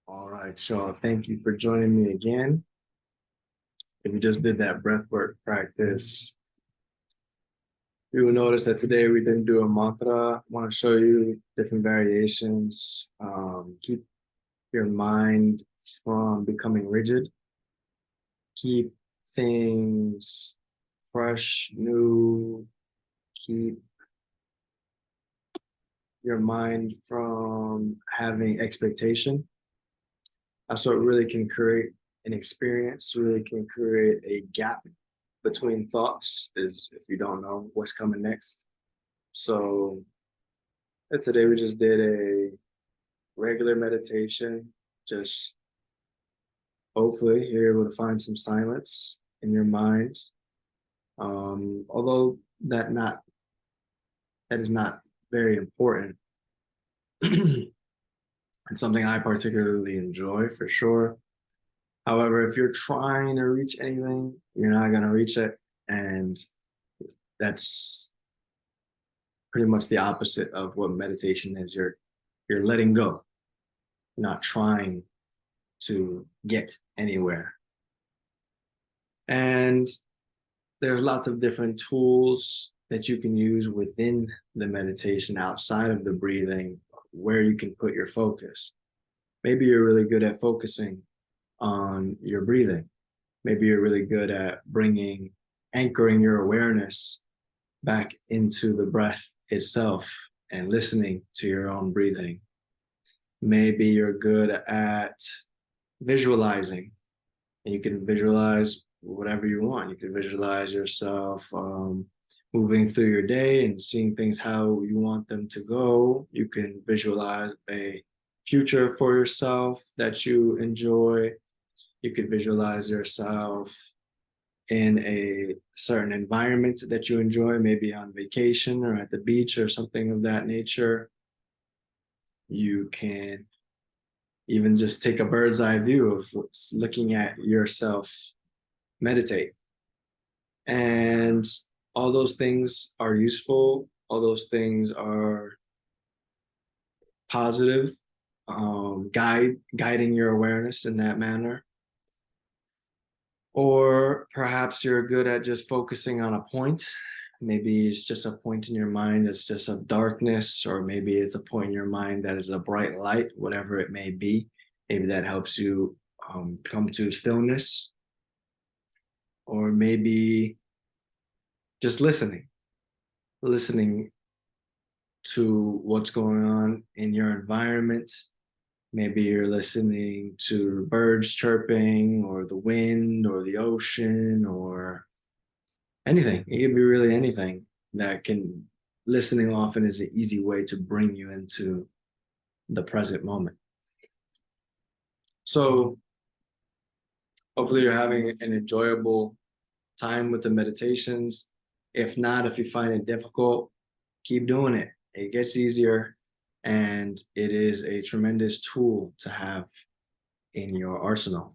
All right, so thank you for joining me again. If you just did that breathwork practice, you will notice that today we didn't do a mantra. I want to show you different variations. Keep your mind from becoming rigid. Keep things fresh, new. Keep your mind from having expectation. So it really can create an experience, really can create a gap between thoughts is if you don't know what's coming next. So today we just did a regular meditation. Just hopefully you're able to find some silence in your mind. Although that is not very important. It's something I particularly enjoy for sure. However, if you're trying to reach anything, you're not gonna reach it. And that's pretty much the opposite of what meditation is. You're letting go, not trying to get anywhere. And there's lots of different tools that you can use within the meditation outside of the breathing where you can put your focus. Maybe you're really good at focusing on your breathing. Maybe you're really good at anchoring your awareness back into the breath itself and listening to your own breathing. Maybe you're good at visualizing, and you can visualize whatever you want. You can visualize yourself moving through your day and seeing things how you want them to go. You can visualize a future for yourself that you enjoy. You could visualize yourself in a certain environment that you enjoy, maybe on vacation or at the beach or something of that nature. You can even just take a bird's eye view of looking at yourself meditate. And all those things are useful. All those things are positive, guiding your awareness in that manner. Or perhaps you're good at just focusing on a point. Maybe it's just a point in your mind that's just a darkness, or maybe it's a point in your mind that is a bright light, whatever it may be. Maybe that helps you come to stillness. Or maybe just listening to what's going on in your environment. Maybe you're listening to birds chirping, or the wind, or the ocean, or anything. It can be really anything that can. Listening often is an easy way to bring you into the present moment. So hopefully you're having an enjoyable time with the meditations. If not, if you find it difficult, keep doing it. It gets easier, and it is a tremendous tool to have in your arsenal.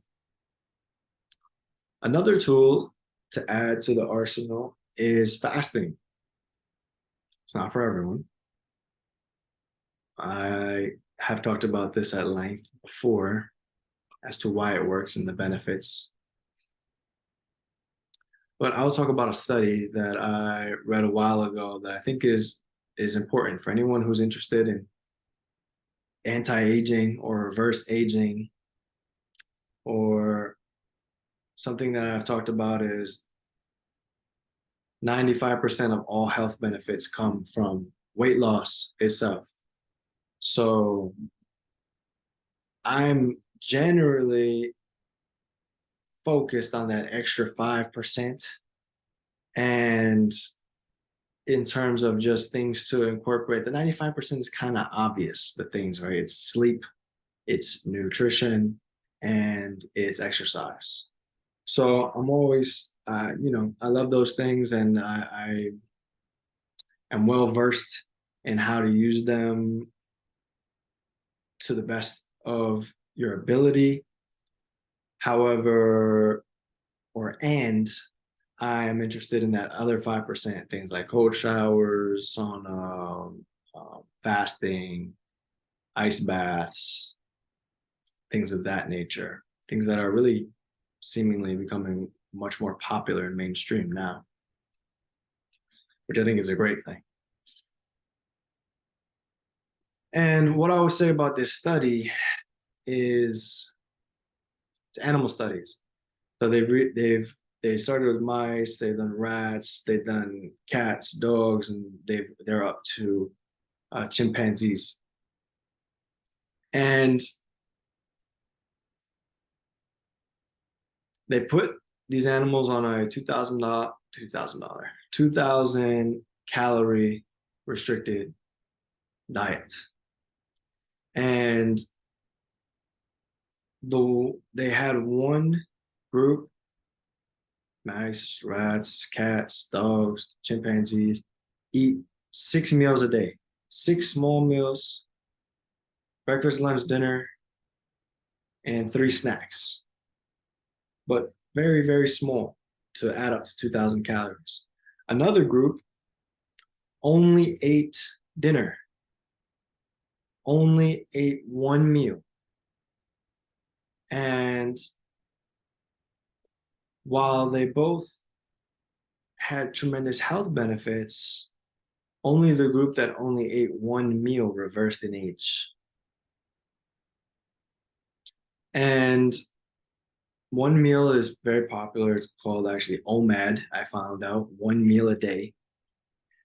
Another tool to add to the arsenal is fasting. It's not for everyone. I have talked about this at length before as to why it works and the benefits. But I'll talk about a study that I read a while ago that I think is important for anyone who's interested in anti-aging or reverse aging, or something that I've talked about is 95% of all health benefits come from weight loss itself. So I'm generally focused on that extra 5%. And in terms of just things to incorporate, the 95% is kind of obvious, the things, right? It's sleep, it's nutrition, and it's exercise. So I'm always, I love those things, and I am well versed in how to use them to the best of your ability. However, I am interested in that other 5%, things like cold showers, sauna, fasting, ice baths, things of that nature, things that are really seemingly becoming much more popular and mainstream now, which I think is a great thing. And what I would say about this study is it's animal studies. So they started with mice, they've done rats, they've done cats, dogs, and they're up to chimpanzees. And they put these animals on a $2,000 calorie restricted diet. And they had one group, mice, rats, cats, dogs, chimpanzees, eat 6 meals a day, 6 small meals, breakfast, lunch, dinner, and 3 snacks. But very, very small to add up to 2,000 calories. Another group only ate dinner, only ate 1 meal. And while they both had tremendous health benefits, only the group that only ate 1 meal reversed in age. And 1 meal is very popular. It's called actually OMAD, I found out, 1 meal a day.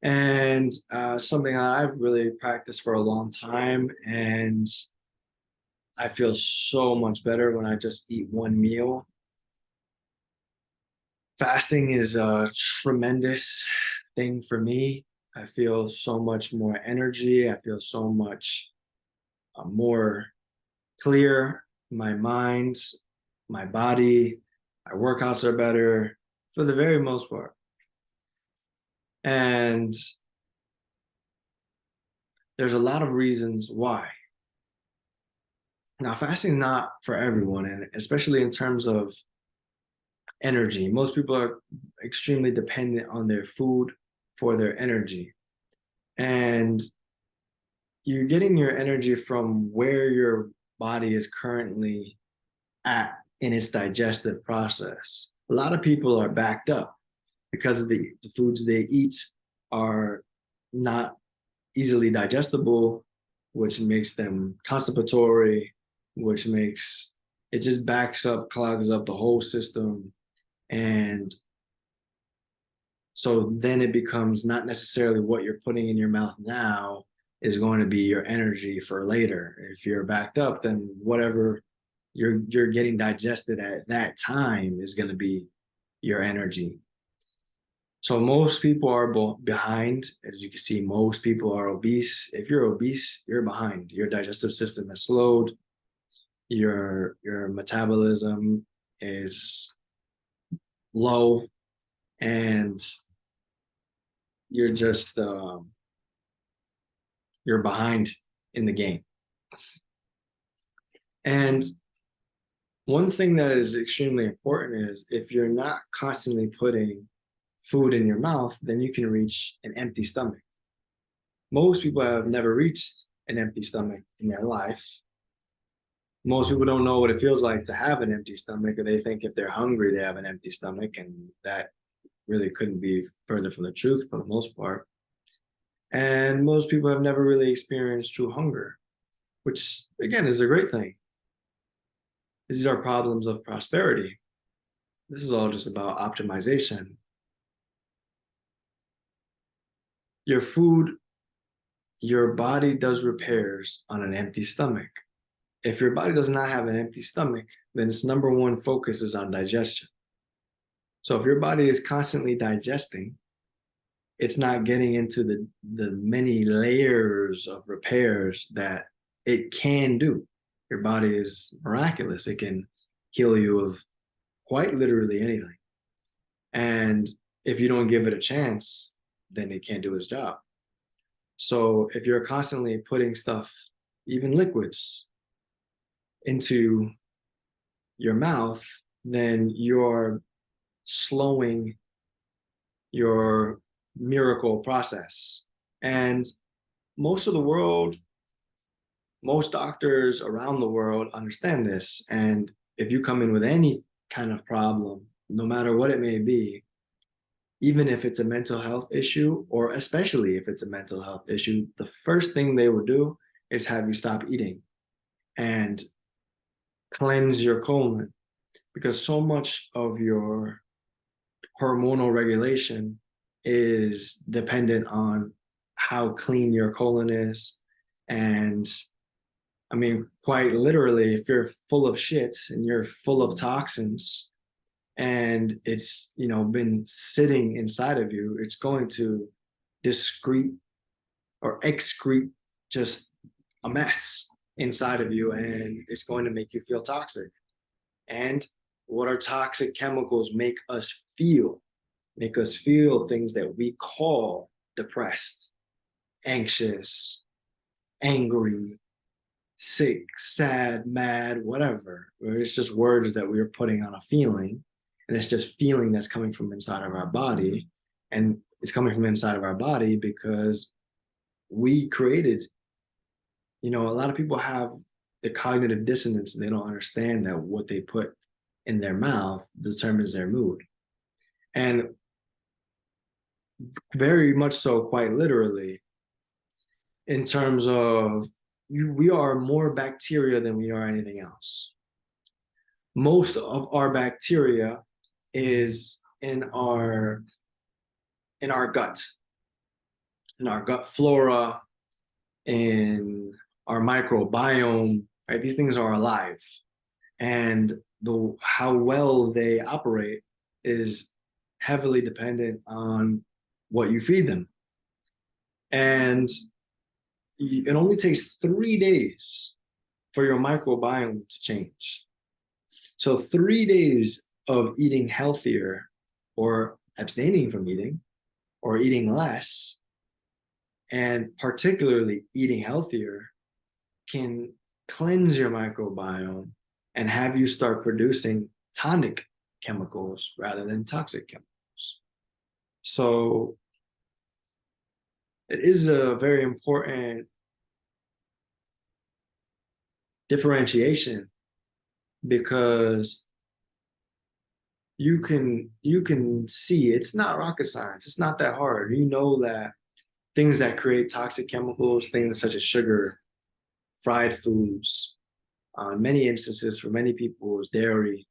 And something that I've really practiced for a long time. And I feel so much better when I just eat 1 meal. Fasting is a tremendous thing for me. I feel so much more energy. I feel so much more clear. My mind, my body, my workouts are better for the very most part. And there's a lot of reasons why. Now, fasting is not for everyone, and especially in terms of energy. Most people are extremely dependent on their food for their energy. And you're getting your energy from where your body is currently at in its digestive process. A lot of people are backed up because of the foods they eat are not easily digestible, which makes them constipatory, which makes it just backs up, clogs up the whole system. And so then it becomes not necessarily what you're putting in your mouth now is going to be your energy for later. If you're backed up, then whatever you're getting digested at that time is going to be your energy. So most people are behind. As you can see, most people are obese. If you're obese, you're behind. Your digestive system is slowed. Your metabolism is low, and you're just you're behind in the game. And one thing that is extremely important is if you're not constantly putting food in your mouth, then you can reach an empty stomach. Most people have never reached an empty stomach in their life. Most people don't know what it feels like to have an empty stomach, or they think if they're hungry, they have an empty stomach, and that really couldn't be further from the truth for the most part. And most people have never really experienced true hunger, which again is a great thing. These are problems of prosperity. This is all just about optimization. Your food, your body does repairs on an empty stomach. If your body does not have an empty stomach, then its number one focus is on digestion. So if your body is constantly digesting, it's not getting into the many layers of repairs that it can do. Your body is miraculous. It can heal you of quite literally anything. And if you don't give it a chance, then it can't do its job. So if you're constantly putting stuff, even liquids, into your mouth, then you're slowing your miracle process. And most of the world, most doctors around the world understand this. And if you come in with any kind of problem, no matter what it may be, even if it's a mental health issue, or especially if it's a mental health issue, the first thing they will do is have you stop eating and cleanse your colon, because so much of your hormonal regulation is dependent on how clean your colon is. And I mean, quite literally, if you're full of shit and you're full of toxins and it's, been sitting inside of you, it's going to discrete or excrete just a mess inside of you, and it's going to make you feel toxic. And what are toxic chemicals make us feel? Make us feel things that we call depressed, anxious, angry, sick, sad, mad, whatever. It's just words that we are putting on a feeling. And it's just feeling that's coming from inside of our body. And it's coming from inside of our body because we created, a lot of people have the cognitive dissonance and they don't understand that what they put in their mouth determines their mood. And very much so, quite literally, in terms of we are more bacteria than we are anything else. Most of our bacteria is in our gut, in our gut flora, in our microbiome, right? These things are alive. And how well they operate is heavily dependent on what you feed them. And it only takes 3 days for your microbiome to change. So 3 days of eating healthier or abstaining from eating or eating less, and particularly eating healthier, can cleanse your microbiome and have you start producing tonic chemicals rather than toxic chemicals. So it is a very important differentiation, because you can see it's not rocket science. It's not that hard. You know that things that create toxic chemicals, things such as sugar, fried foods, in many instances for many people is dairy,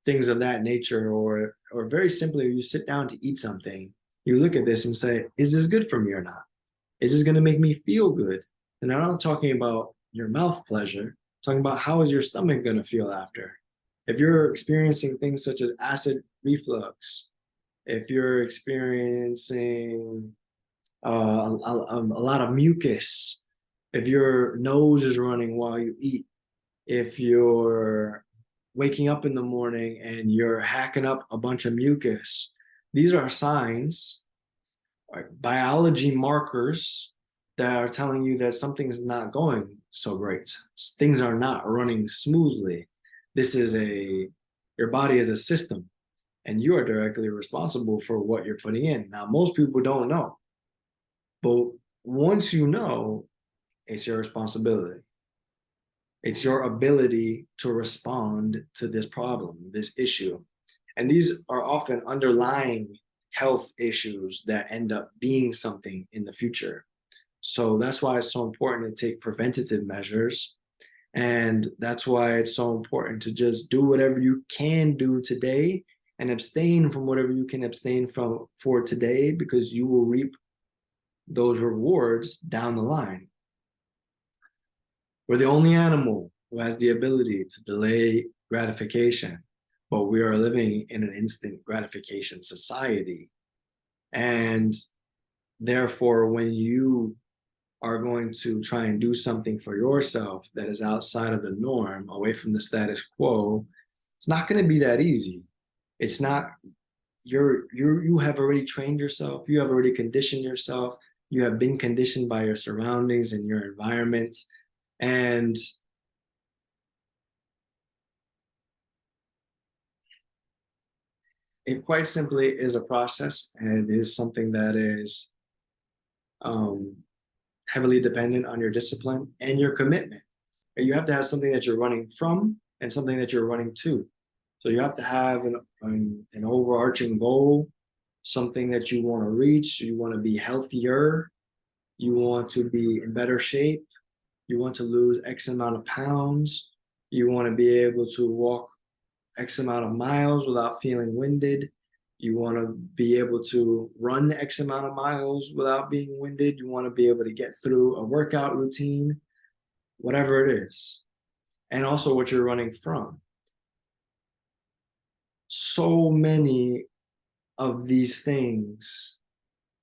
things of that nature, or very simply, you sit down to eat something, you look at this and say, is this good for me or not? Is this going to make me feel good? And I'm not talking about your mouth pleasure. I'm talking about how is your stomach going to feel after. If you're experiencing things such as acid reflux, if you're experiencing a lot of mucus, if your nose is running while you eat, if you're waking up in the morning and you're hacking up a bunch of mucus, these are signs, like biology markers, that are telling you that something's not going so great. Things are not running smoothly. Your body is a system, and you are directly responsible for what you're putting in. Now, most people don't know, but once you know, it's your responsibility. It's your ability to respond to this problem, this issue. And these are often underlying health issues that end up being something in the future. So that's why it's so important to take preventative measures. And that's why it's so important to just do whatever you can do today and abstain from whatever you can abstain from for today, because you will reap those rewards down the line. We're the only animal who has the ability to delay gratification, but we are living in an instant gratification society. And therefore, when you are going to try and do something for yourself that is outside of the norm, away from the status quo, it's not going to be that easy. It's not. You have already trained yourself. You have already conditioned yourself. You have been conditioned by your surroundings and your environment. And it quite simply is a process, and it is something that is heavily dependent on your discipline and your commitment. And you have to have something that you're running from and something that you're running to. So you have to have an overarching goal, something that you want to reach. You want to be healthier. You want to be in better shape. You want to lose X amount of pounds. You want to be able to walk X amount of miles without feeling winded. You want to be able to run X amount of miles without being winded. You want to be able to get through a workout routine, whatever it is. And also what you're running from. So many of these things,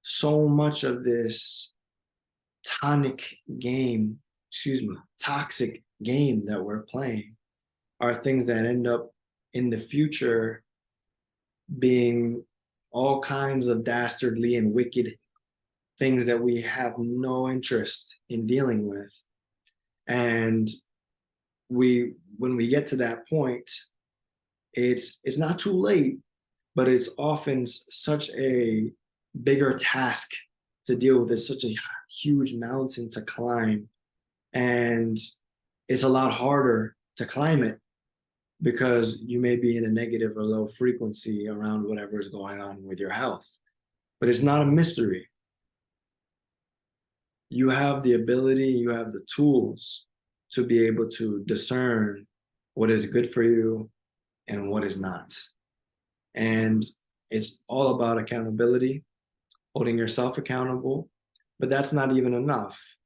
so much of this tonic game, toxic game that we're playing are things that end up in the future being all kinds of dastardly and wicked things that we have no interest in dealing with. And when we get to that point, it's not too late, but it's often such a bigger task to deal with. It's such a huge mountain to climb, and it's a lot harder to climb it because you may be in a negative or low frequency around whatever is going on with your health. But it's not a mystery. You have the ability, you have the tools to be able to discern what is good for you and what is not. And it's all about accountability, holding yourself accountable, but that's not even enough.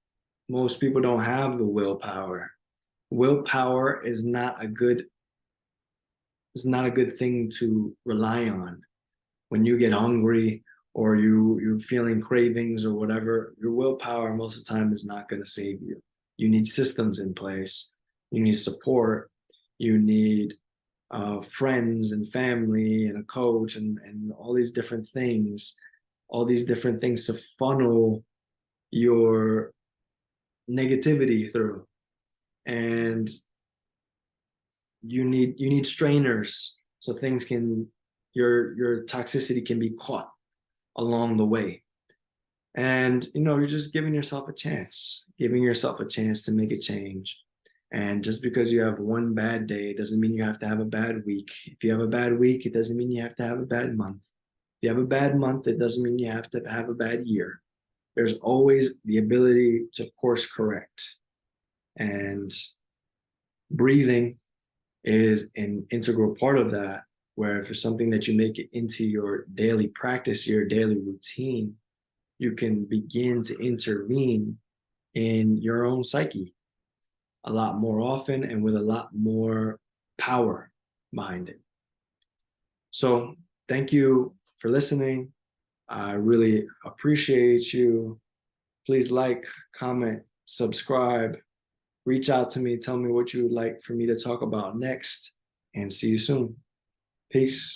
Most people don't have the willpower. Willpower is not a good thing to rely on. When you get hungry or you're feeling cravings or whatever, your willpower most of the time is not going to save you. You need systems in place. You need support. You need friends and family and a coach and all these different things to funnel your negativity through. And you need strainers so things can your toxicity can be caught along the way. And you're just giving yourself a chance to make a change. And just because you have one bad day doesn't mean you have to have a bad week. If you have a bad week, it doesn't mean you have to have a bad month. If you have a bad month, it doesn't mean you have to have a bad year. There's always the ability to course correct. And breathing is an integral part of that, where if it's something that you make it into your daily practice, your daily routine, you can begin to intervene in your own psyche a lot more often and with a lot more power behind it. So thank you for listening. I really appreciate you. Please like, comment, subscribe, reach out to me, tell me what you would like for me to talk about next, and see you soon. Peace.